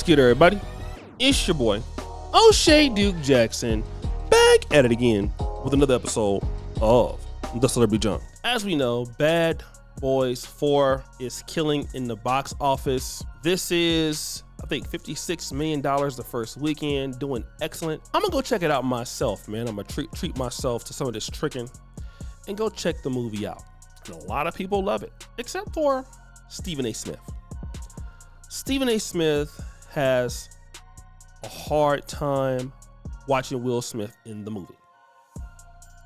What's good, everybody? It's your boy, O'Shea Duke Jackson, back at it again with another episode of The Celebrity Jump. As we know, Bad Boys 4 is killing in the box office. This is, I think, $56 million the first weekend, doing excellent. I'm gonna go check it out myself, man. I'm gonna treat myself to some of this tricking and go check the movie out. And a lot of people love it, except for Stephen A. Smith. Stephen A. Smith has a hard time watching Will Smith in the movie.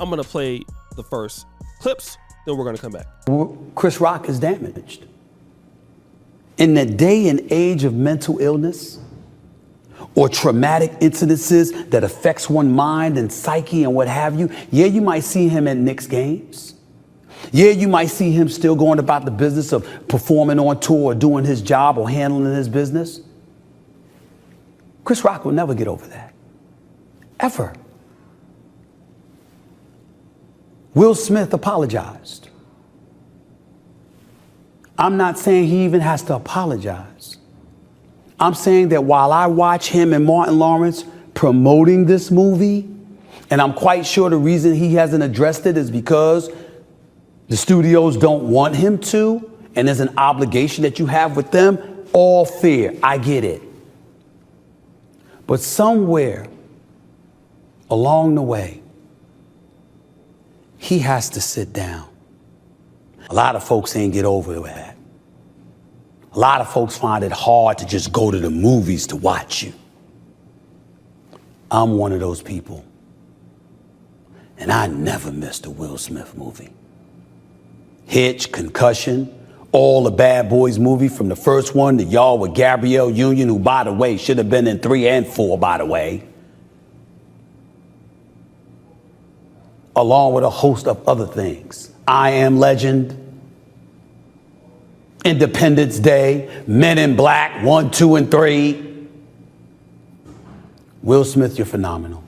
I'm gonna play the first clips, then we're gonna come back. Chris Rock is damaged. In the day and age of mental illness or traumatic incidences that affects one's mind and psyche and what have you, yeah, you might see him at Knicks games. Yeah, you might see him still going about the business of performing on tour or doing his job or handling his business. Chris Rock will never get over that. Ever. Will Smith apologized. I'm not saying he even has to apologize. I'm saying that while I watch him and Martin Lawrence promoting this movie, and I'm quite sure the reason he hasn't addressed it is because the studios don't want him to, and there's an obligation that you have with them. All fair, I get it. But somewhere along the way, he has to sit down. A lot of folks ain't get over that. A lot of folks find it hard to just go to the movies to watch you. I'm one of those people. And I never missed a Will Smith movie. Hitch, Concussion, all the Bad Boys movie from the first one to y'all with Gabrielle Union, who, by the way, should have been in 3 and 4, by the way. Along with a host of other things. I Am Legend, Independence Day, Men in Black, 1, 2, and 3. Will Smith, you're phenomenal.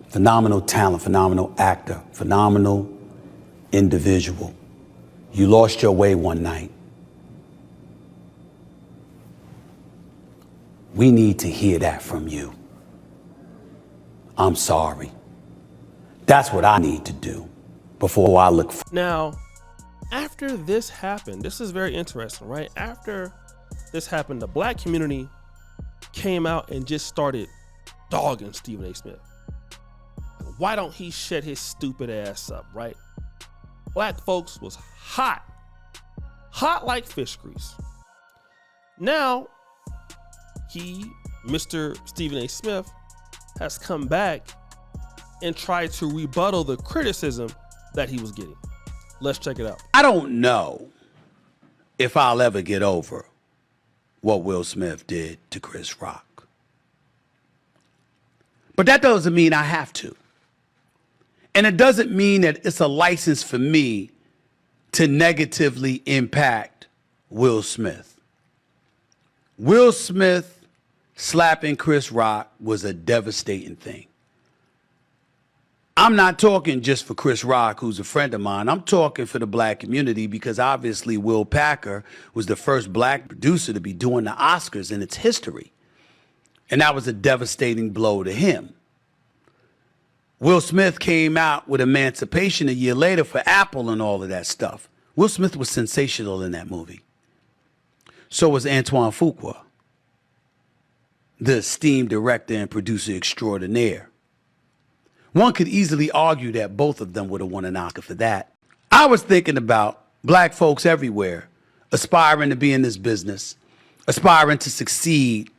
Phenomenal talent, phenomenal actor, phenomenal individual. You lost your way one night. We need to hear that from you. I'm sorry. That's what I need to do before I look. Now, after this happened, this is very interesting, right? After this happened, the black community came out and just started dogging Stephen A. Smith. Why don't he shut his stupid ass up, right? Black folks was hot like fish grease. Now, Mr. Stephen A. Smith, has come back and tried to rebuttal the criticism that he was getting. Let's check it out. I don't know if I'll ever get over what Will Smith did to Chris Rock. But that doesn't mean I have to. And it doesn't mean that it's a license for me to negatively impact Will Smith. Will Smith slapping Chris Rock was a devastating thing. I'm not talking just for Chris Rock, who's a friend of mine. I'm talking for the black community because obviously Will Packer was the first black producer to be doing the Oscars in its history. And that was a devastating blow to him. Will Smith came out with Emancipation a year later for Apple and all of that stuff. Will Smith was sensational in that movie. So was Antoine Fuqua, the esteemed director and producer extraordinaire. One could easily argue that both of them would have won an Oscar for that. I was thinking about black folks everywhere aspiring to be in this business, aspiring to succeed,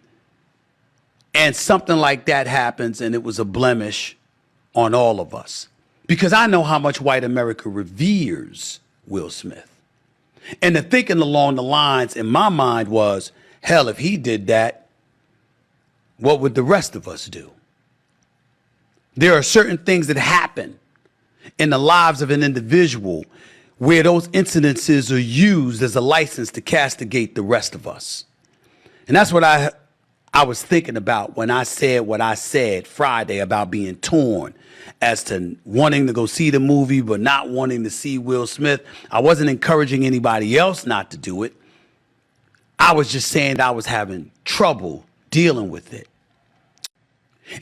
and something like that happens and it was a blemish on all of us. Because I know how much white America reveres Will Smith. And the thinking along the lines in my mind was, hell, if he did that, what would the rest of us do? There are certain things that happen in the lives of an individual where those incidences are used as a license to castigate the rest of us. And that's what I was thinking about when I said what I said Friday about being torn as to wanting to go see the movie but not wanting to see Will Smith. I wasn't encouraging anybody else not to do it. I was just saying I was having trouble dealing with it.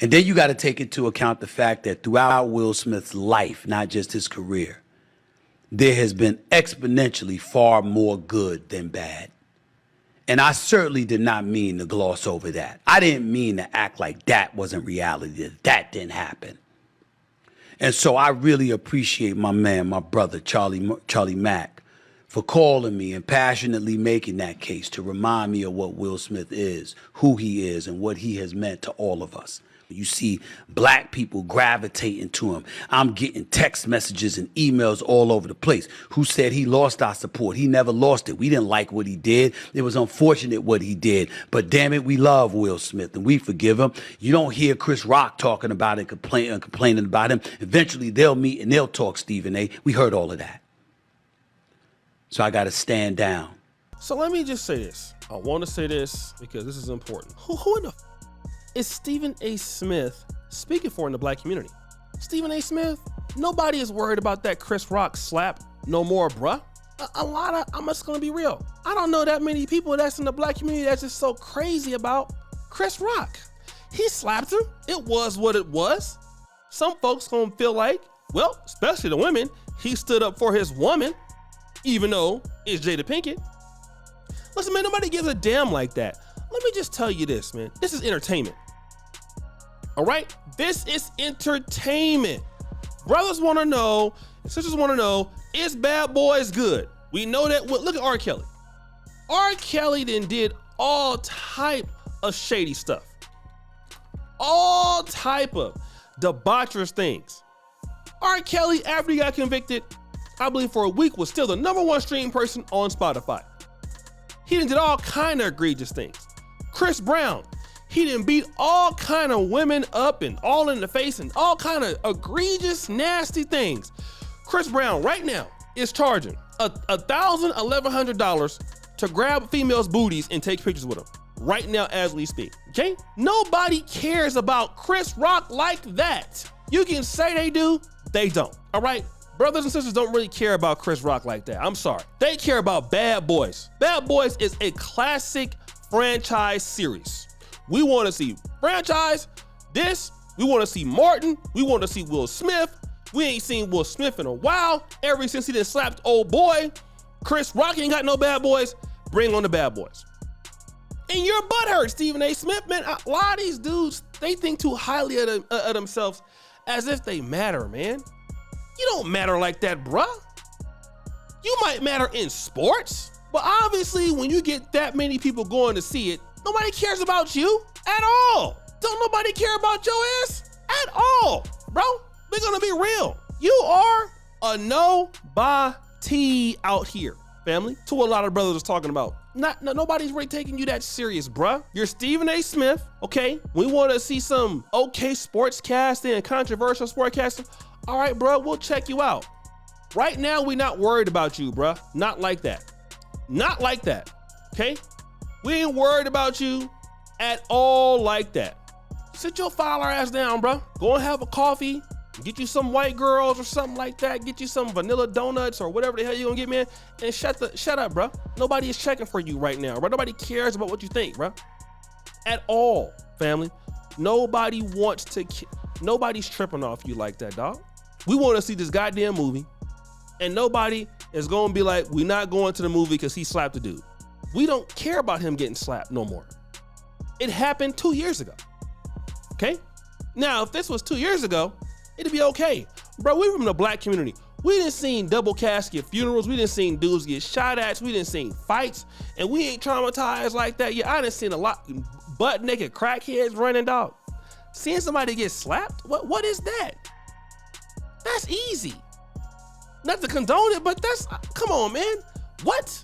And then you got to take into account the fact that throughout Will Smith's life, not just his career, there has been exponentially far more good than bad. And I certainly did not mean to gloss over that. I didn't mean to act like that wasn't reality, that that didn't happen. And so I really appreciate my man, my brother, Charlie Mack, for calling me and passionately making that case to remind me of what Will Smith is, who he is, and what he has meant to all of us. You see black people gravitating to him. I'm getting text messages and emails all over the place. Who said he lost our support? He never lost it. We didn't like what he did. It was unfortunate what he did. But damn it, we love Will Smith and we forgive him. You don't hear Chris Rock talking about it, complaining about him. Eventually they'll meet and they'll talk, Stephen A. We heard all of that. So I got to stand down. So let me just say this. I want to say this because this is important. Who in the is Stephen A. Smith speaking for in the black community? Stephen A. Smith, nobody is worried about that Chris Rock slap no more, bruh. I'm just gonna be real. I don't know that many people that's in the black community that's just so crazy about Chris Rock. He slapped him. It was what it was. Some folks gonna feel like, well, especially the women, he stood up for his woman, even though it's Jada Pinkett. Listen, man, nobody gives a damn like that. Let me just tell you this, man. This is entertainment. All right? This is entertainment. Brothers want to know, sisters want to know, is Bad Boys good? We know that. Look at R. Kelly. R. Kelly did all type of shady stuff. All type of debaucherous things. R. Kelly, after he got convicted, I believe for a week, was still the #1 stream person on Spotify. He did all kind of egregious things. Chris Brown, he didn't beat all kind of women up and all in the face and all kind of egregious, nasty things. Chris Brown right now is charging $1,100 to grab females' booties and take pictures with them right now as we speak, okay? Nobody cares about Chris Rock like that. You can say they do, they don't, all right? Brothers and sisters don't really care about Chris Rock like that. I'm sorry. They care about Bad Boys. Bad Boys is a classic franchise series. We want to see franchise this. We want to see Martin. We want to see Will Smith. We ain't seen Will Smith in a while. Ever since he done slapped old boy. Chris Rock ain't got no Bad Boys. Bring on the Bad Boys. And your butt hurt, Stephen A. Smith, man. A lot of these dudes, they think too highly of themselves as if they matter, man. You don't matter like that, bruh. You might matter in sports, but obviously when you get that many people going to see it, nobody cares about you at all. Don't nobody care about your ass at all, bro. We're gonna be real. You are a nobody out here, family. To what a lot of brothers are talking about. Nobody's really taking you that serious, bruh. You're Stephen A. Smith, okay? We want to see some okay sportscasting and controversial sportscasting. All right, bro, we'll check you out. Right now, we're not worried about you, bro. Not like that. Not like that, okay? We ain't worried about you at all like that. Sit your fowler ass down, bro. Go and have a coffee. Get you some white girls or something like that. Get you some vanilla donuts or whatever the hell you gonna get, man. And shut up, bro. Nobody is checking for you right now, bro. Nobody cares about what you think, bro. At all, family. Nobody wants to, nobody's tripping off you like that, dog. We want to see this goddamn movie, and nobody is going to be like, we're not going to the movie because he slapped a dude. We don't care about him getting slapped no more. It happened 2 years ago, okay? Now, if this was 2 years ago, it'd be okay. Bro, we from the black community. We didn't seen double casket funerals. We didn't seen dudes get shot at. We didn't seen fights, and we ain't traumatized like that. Yeah, I didn't seen a lot butt naked crackheads running, dog. Seeing somebody get slapped, what is that? That's easy. Not to condone it, but that's, come on, man. What?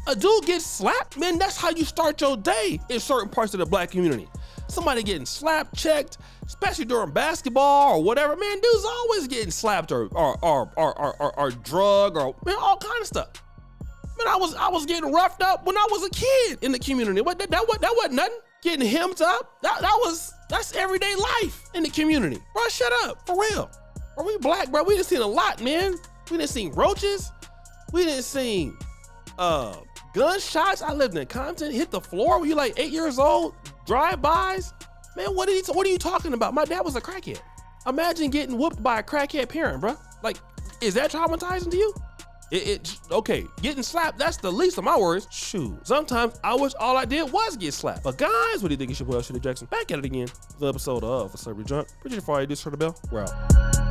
A dude gets slapped? Man, that's how you start your day in certain parts of the black community. Somebody getting slapped, checked, especially during basketball or whatever. Man, dudes always getting slapped or drug or, man, all kind of stuff. Man, I was getting roughed up when I was a kid in the community. That wasn't nothing. Getting hemmed up, that's everyday life in the community. Bro, shut up, for real. Bro, we black, bro. We done seen a lot, man. We done seen roaches. We done seen Gunshots. I lived in Compton. Hit the floor when you like 8 years old. Drive-bys. Man, what are you talking about? My dad was a crackhead. Imagine getting whooped by a crackhead parent, bro. Like, is that traumatizing to you? Okay, getting slapped, that's the least of my worries. Shoot, sometimes I wish all I did was get slapped. But guys, what do you think? It's your boy, Shady Jackson, back at it again. The episode of The Celebrity Junk. Appreciate it for all you do, turn the bell. We're out.